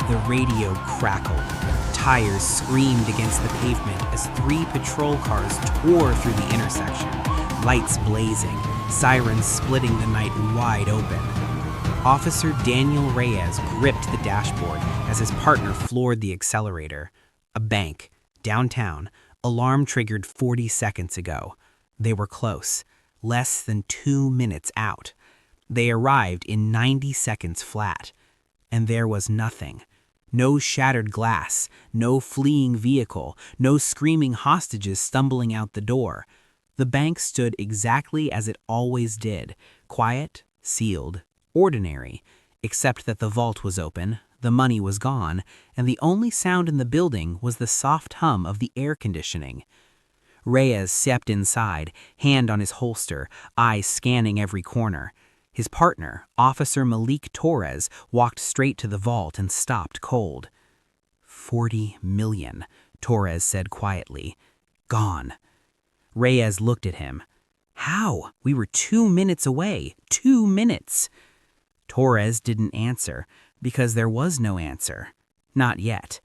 The radio crackled. Tires screamed against the pavement as 3 patrol cars tore through the intersection, lights blazing, sirens splitting the night wide open. Officer Daniel Reyes gripped the dashboard as his partner floored the accelerator. A bank, downtown, alarm triggered 40 seconds ago. They were close, less than 2 minutes out. They arrived in 90 seconds flat. And there was nothing. No shattered glass, no fleeing vehicle, no screaming hostages stumbling out the door. The bank stood exactly as it always did, quiet, sealed, ordinary, except that the vault was open, the money was gone, and the only sound in the building was the soft hum of the air conditioning. Reyes stepped inside, hand on his holster, eyes scanning every corner. His partner, Officer Malik Torres, walked straight to the vault and stopped cold. 40 million, Torres said quietly. Gone. Reyes looked at him. How? We were 2 minutes away. 2 minutes. Torres didn't answer, because there was no answer. Not yet.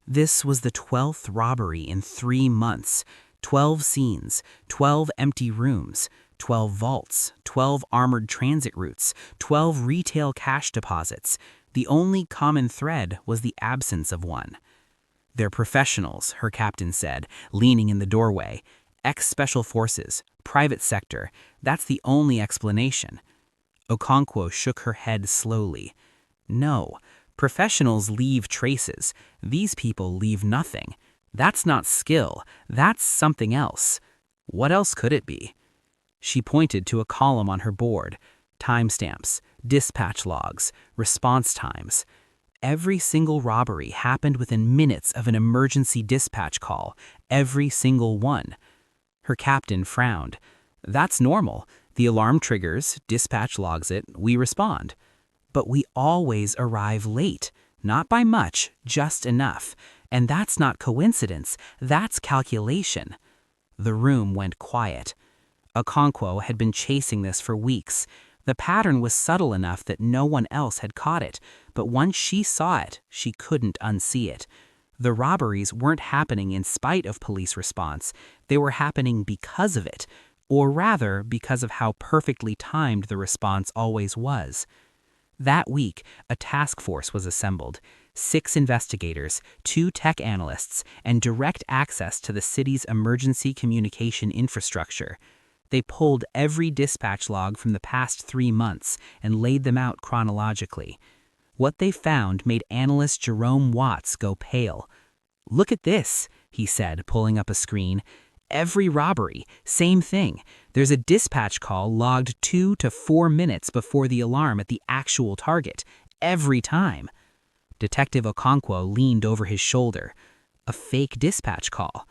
This was the 12th robbery in 3 months. 12 scenes, 12 empty rooms, 12 vaults, 12 armored transit routes, 12 retail cash deposits. The only common thread was the absence of one. They're professionals, her captain said, leaning in the doorway. Ex-special forces, private sector, that's the only explanation. Okonkwo shook her head slowly. No, professionals leave traces. These people leave nothing. That's not skill, that's something else. What else could it be? She pointed to a column on her board. Timestamps, dispatch logs, response times. Every single robbery happened within minutes of an emergency dispatch call. Every single one. Her captain frowned. That's normal. The alarm triggers, dispatch logs it, we respond. But we always arrive late. Not by much, just enough. And that's not coincidence, that's calculation. The room went quiet. Okonkwo had been chasing this for weeks. The pattern was subtle enough that no one else had caught it, but once she saw it, she couldn't unsee it. The robberies weren't happening in spite of police response, they were happening because of it, or rather because of how perfectly timed the response always was. That week, a task force was assembled. 6 investigators, 2 tech analysts, and direct access to the city's emergency communication infrastructure. They pulled every dispatch log from the past 3 months and laid them out chronologically. What they found made analyst Jerome Watts go pale. "Look at this," he said, pulling up a screen. "Every robbery, same thing. There's a dispatch call logged 2 to 4 minutes before the alarm at the actual target. Every time." Detective Okonkwo leaned over his shoulder. A fake dispatch call.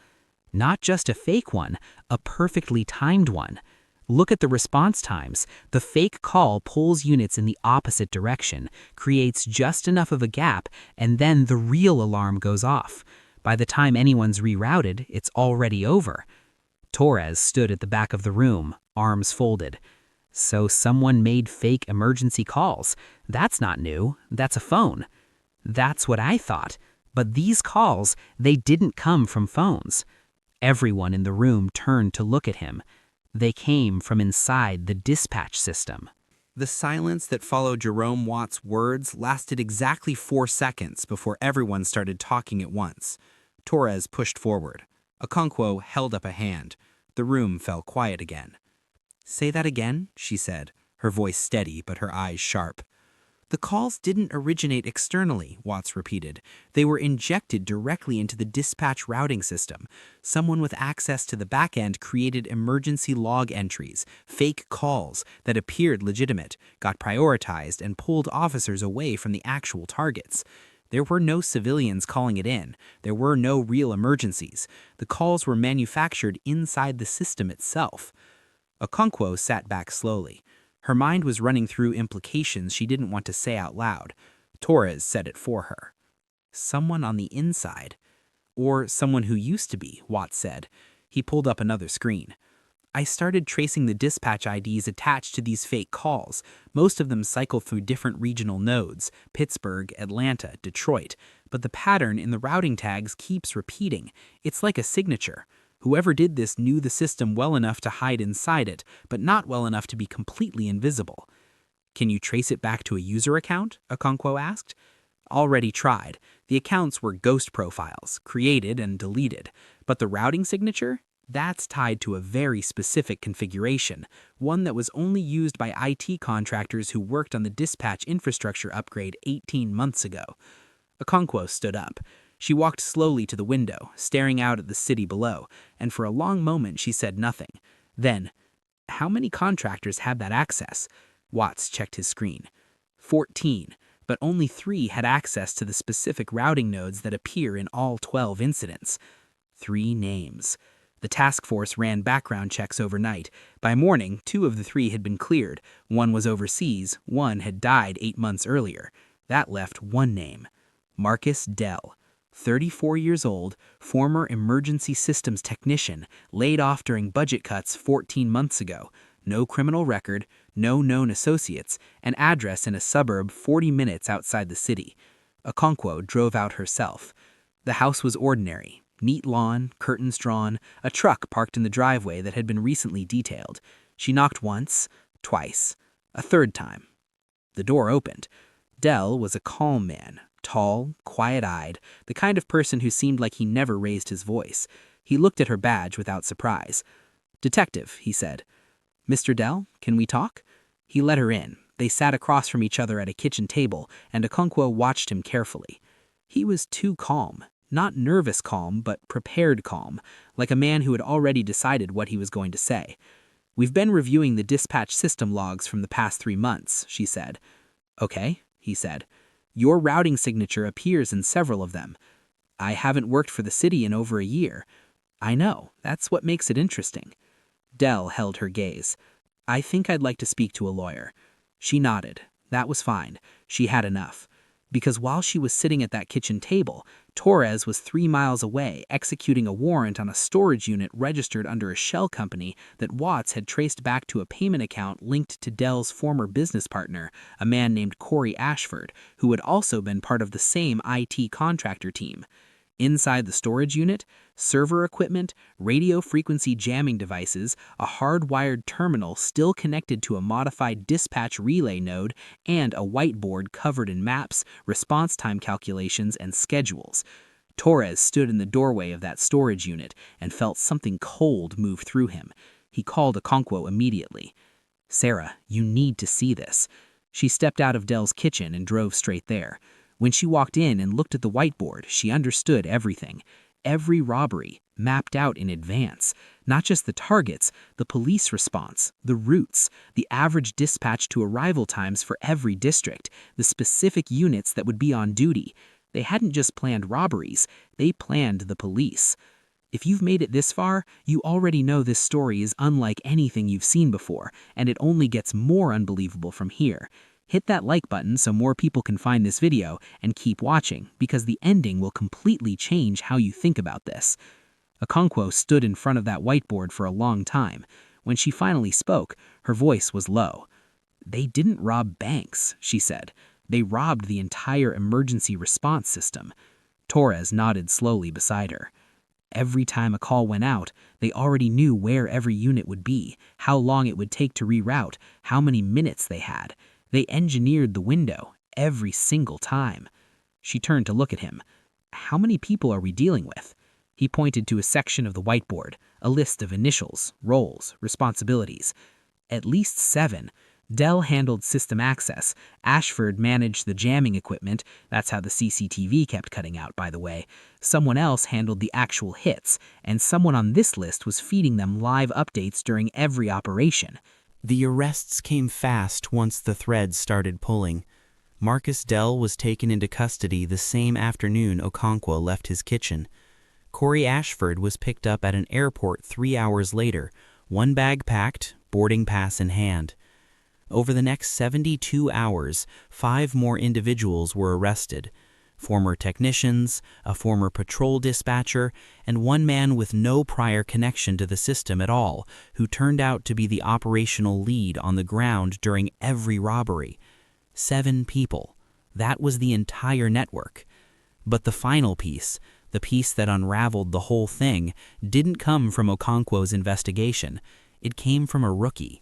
Not just a fake one, a perfectly timed one. Look at the response times. The fake call pulls units in the opposite direction, creates just enough of a gap, and then the real alarm goes off. By the time anyone's rerouted, it's already over. Torres stood at the back of the room, arms folded. So someone made fake emergency calls. That's not new. That's a phone. That's what I thought. But these calls, they didn't come from phones. Everyone in the room turned to look at him. They came from inside the dispatch system. The silence that followed Jerome Watt's words lasted exactly 4 seconds before everyone started talking at once. Torres pushed forward. Okonkwo held up a hand. The room fell quiet again. "Say that again," she said, her voice steady but her eyes sharp. "The calls didn't originate externally," Watts repeated. "They were injected directly into the dispatch routing system. Someone with access to the back end created emergency log entries, fake calls that appeared legitimate, got prioritized, and pulled officers away from the actual targets. There were no civilians calling it in. There were no real emergencies. The calls were manufactured inside the system itself." Okonkwo sat back slowly. Her mind was running through implications she didn't want to say out loud. Torres said it for her. "Someone on the inside." "Or someone who used to be," Watts said. He pulled up another screen. I started tracing the dispatch IDs attached to these fake calls. Most of them cycle through different regional nodes, Pittsburgh, Atlanta, Detroit, but the pattern in the routing tags keeps repeating. It's like a signature. Whoever did this knew the system well enough to hide inside it, but not well enough to be completely invisible. Can you trace it back to a user account? Okonkwo asked. Already tried. The accounts were ghost profiles, created and deleted. But the routing signature? That's tied to a very specific configuration, one that was only used by IT contractors who worked on the dispatch infrastructure upgrade 18 months ago. Okonkwo stood up. She walked slowly to the window, staring out at the city below, and for a long moment she said nothing. Then, how many contractors had that access? Watts checked his screen. 14, but only 3 had access to the specific routing nodes that appear in all 12 incidents. 3 names. The task force ran background checks overnight. By morning, 2 of the 3 had been cleared. 1 was overseas, 1 had died 8 months earlier. That left 1 name. Marcus Dell. 34 years old, former emergency systems technician, laid off during budget cuts 14 months ago. No criminal record, no known associates, an address in a suburb 40 minutes outside the city. Okonkwo drove out herself. The house was ordinary. Neat lawn, curtains drawn, a truck parked in the driveway that had been recently detailed. She knocked once, twice, a third time. The door opened. Dell was a calm man, tall, quiet-eyed, the kind of person who seemed like he never raised his voice. He looked at her badge without surprise. "Detective," he said. "Mr. Dell, can we talk?" He let her in. They sat across from each other at a kitchen table, and Okonkwo watched him carefully. He was too calm. Not nervous calm, but prepared calm, like a man who had already decided what he was going to say. "We've been reviewing the dispatch system logs from the past 3 months, she said. "Okay," he said. "Your routing signature appears in several of them. I haven't worked for the city in over a year." "I know, that's what makes it interesting." Dell held her gaze. "I think I'd like to speak to a lawyer." She nodded. That was fine. She had enough. Because while she was sitting at that kitchen table, Torres was 3 miles away executing a warrant on a storage unit registered under a shell company that Watts had traced back to a payment account linked to Dell's former business partner, a man named Corey Ashford, who had also been part of the same IT contractor team. Inside the storage unit, server equipment, radio frequency jamming devices, a hardwired terminal still connected to a modified dispatch relay node, and a whiteboard covered in maps, response time calculations, and schedules. Torres stood in the doorway of that storage unit and felt something cold move through him. He called Okonkwo immediately. "Sarah, you need to see this." She stepped out of Dell's kitchen and drove straight there. When she walked in and looked at the whiteboard, she understood everything. Every robbery, mapped out in advance. Not just the targets, the police response, the routes, the average dispatch to arrival times for every district, the specific units that would be on duty. They hadn't just planned robberies, they planned the police. If you've made it this far, you already know this story is unlike anything you've seen before, and it only gets more unbelievable from here. Hit that like button so more people can find this video, and keep watching, because the ending will completely change how you think about this. Okonkwo stood in front of that whiteboard for a long time. When she finally spoke, her voice was low. "They didn't rob banks," she said. "They robbed the entire emergency response system." Torres nodded slowly beside her. Every time a call went out, they already knew where every unit would be, how long it would take to reroute, how many minutes they had. They engineered the window every single time. She turned to look at him. "How many people are we dealing with?" He pointed to a section of the whiteboard, a list of initials, roles, responsibilities. "At least 7. Dell handled system access. Ashford managed the jamming equipment. That's how the CCTV kept cutting out, by the way. Someone else handled the actual hits, and someone on this list was feeding them live updates during every operation." The arrests came fast once the threads started pulling. Marcus Dell was taken into custody the same afternoon Okonkwo left his kitchen. Corey Ashford was picked up at an airport 3 hours later, 1 bag packed, boarding pass in hand. Over the next 72 hours, 5 more individuals were arrested. former technicians, a former patrol dispatcher, and one man with no prior connection to the system at all, who turned out to be the operational lead on the ground during every robbery. 7 people. That was the entire network. But the final piece, the piece that unraveled the whole thing, didn't come from Okonkwo's investigation. It came from a rookie.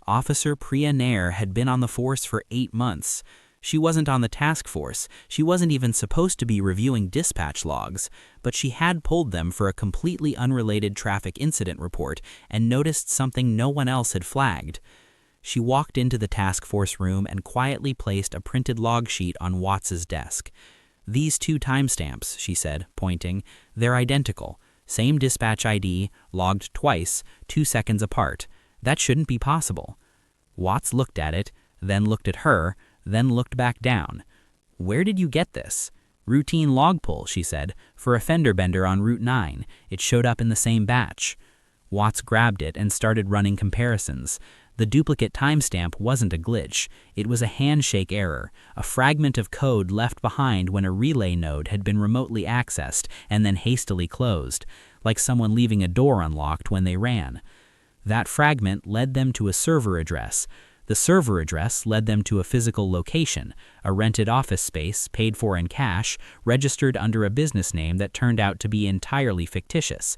Officer Priya Nair had been on the force for 8 months. She wasn't on the task force, she wasn't even supposed to be reviewing dispatch logs, but she had pulled them for a completely unrelated traffic incident report and noticed something no one else had flagged. She walked into the task force room and quietly placed a printed log sheet on Watts's desk. "These 2 timestamps," she said, pointing, "they're identical. Same dispatch ID, logged twice, 2 seconds apart. That shouldn't be possible." Watts looked at it, then looked at her, then looked back down. "Where did you get this?" "Routine log pull," she said, "for a fender bender on Route 9. It showed up in the same batch." Watts grabbed it and started running comparisons. The duplicate timestamp wasn't a glitch. It was a handshake error, a fragment of code left behind when a relay node had been remotely accessed and then hastily closed, like someone leaving a door unlocked when they ran. That fragment led them to a server address. The server address led them to a physical location, a rented office space paid for in cash, registered under a business name that turned out to be entirely fictitious.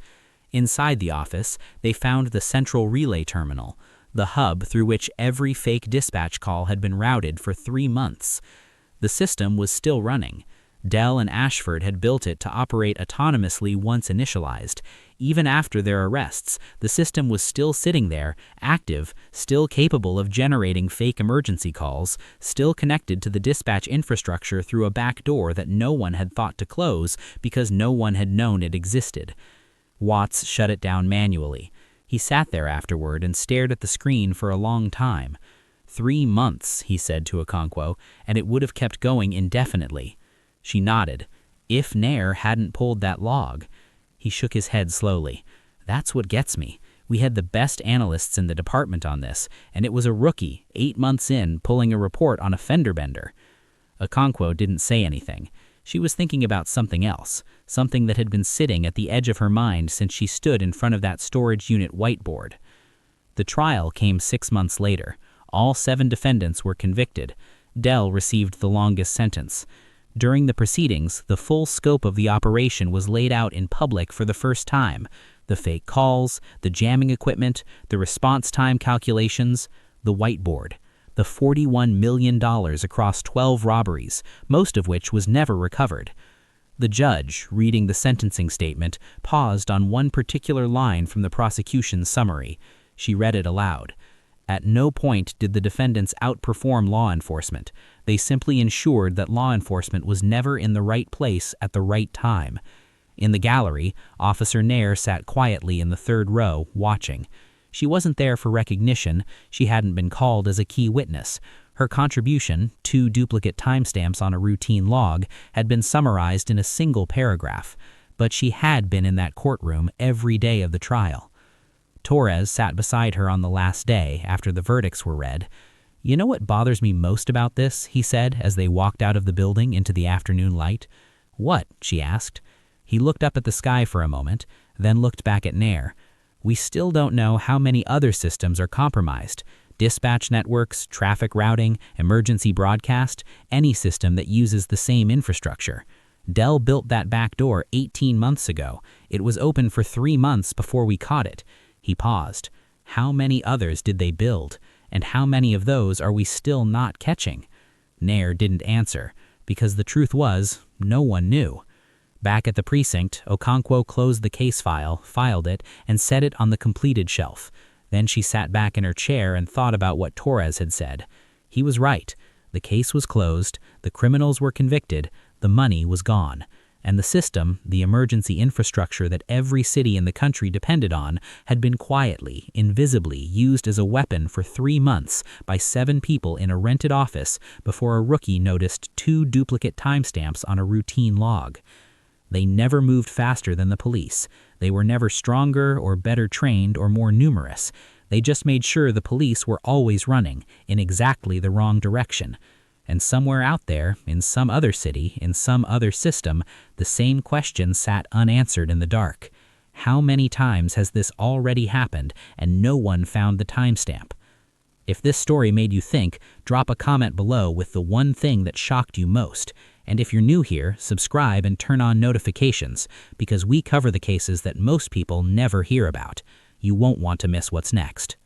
Inside the office, they found the central relay terminal, the hub through which every fake dispatch call had been routed for 3 months. The system was still running. Dell and Ashford had built it to operate autonomously once initialized. Even after their arrests, the system was still sitting there, active, still capable of generating fake emergency calls, still connected to the dispatch infrastructure through a back door that no one had thought to close because no one had known it existed. Watts shut it down manually. He sat there afterward and stared at the screen for a long time. 3 months, he said to Okonkwo, and it would have kept going indefinitely. She nodded. If Nair hadn't pulled that log. He shook his head slowly. "That's what gets me. We had the best analysts in the department on this, and it was a rookie, 8 months in, pulling a report on a fender bender." Okonkwo didn't say anything. She was thinking about something else, something that had been sitting at the edge of her mind since she stood in front of that storage unit whiteboard. The trial came 6 months later. All 7 defendants were convicted. Dell received the longest sentence. During the proceedings, the full scope of the operation was laid out in public for the first time. The fake calls, the jamming equipment, the response time calculations, the whiteboard. The $41 million across 12 robberies, most of which was never recovered. The judge, reading the sentencing statement, paused on one particular line from the prosecution's summary. She read it aloud. At no point did the defendants outperform law enforcement. They simply ensured that law enforcement was never in the right place at the right time. In the gallery, Officer Nair sat quietly in the 3rd row, watching. She wasn't there for recognition. She hadn't been called as a key witness. Her contribution, 2 duplicate timestamps on a routine log, had been summarized in a single paragraph. But she had been in that courtroom every day of the trial. Torres sat beside her on the last day after the verdicts were read. "You know what bothers me most about this?" he said as they walked out of the building into the afternoon light. "What?" she asked. He looked up at the sky for a moment, then looked back at Nair. "We still don't know how many other systems are compromised. Dispatch networks, traffic routing, emergency broadcast, any system that uses the same infrastructure. Dell built that back door 18 months ago. It was open for 3 months before we caught it." He paused. "How many others did they build? And how many of those are we still not catching?" Nair didn't answer, because the truth was, no one knew. Back at the precinct, Okonkwo closed the case file, filed it, and set it on the completed shelf. Then she sat back in her chair and thought about what Torres had said. He was right. The case was closed, the criminals were convicted, the money was gone. And the system, the emergency infrastructure that every city in the country depended on, had been quietly, invisibly used as a weapon for 3 months by 7 people in a rented office before a rookie noticed 2 duplicate timestamps on a routine log. They never moved faster than the police. They were never stronger or better trained or more numerous. They just made sure the police were always running in exactly the wrong direction. And somewhere out there, in some other city, in some other system, the same question sat unanswered in the dark. How many times has this already happened and no one found the timestamp? If this story made you think, drop a comment below with the one thing that shocked you most. And if you're new here, subscribe and turn on notifications, because we cover the cases that most people never hear about. You won't want to miss what's next.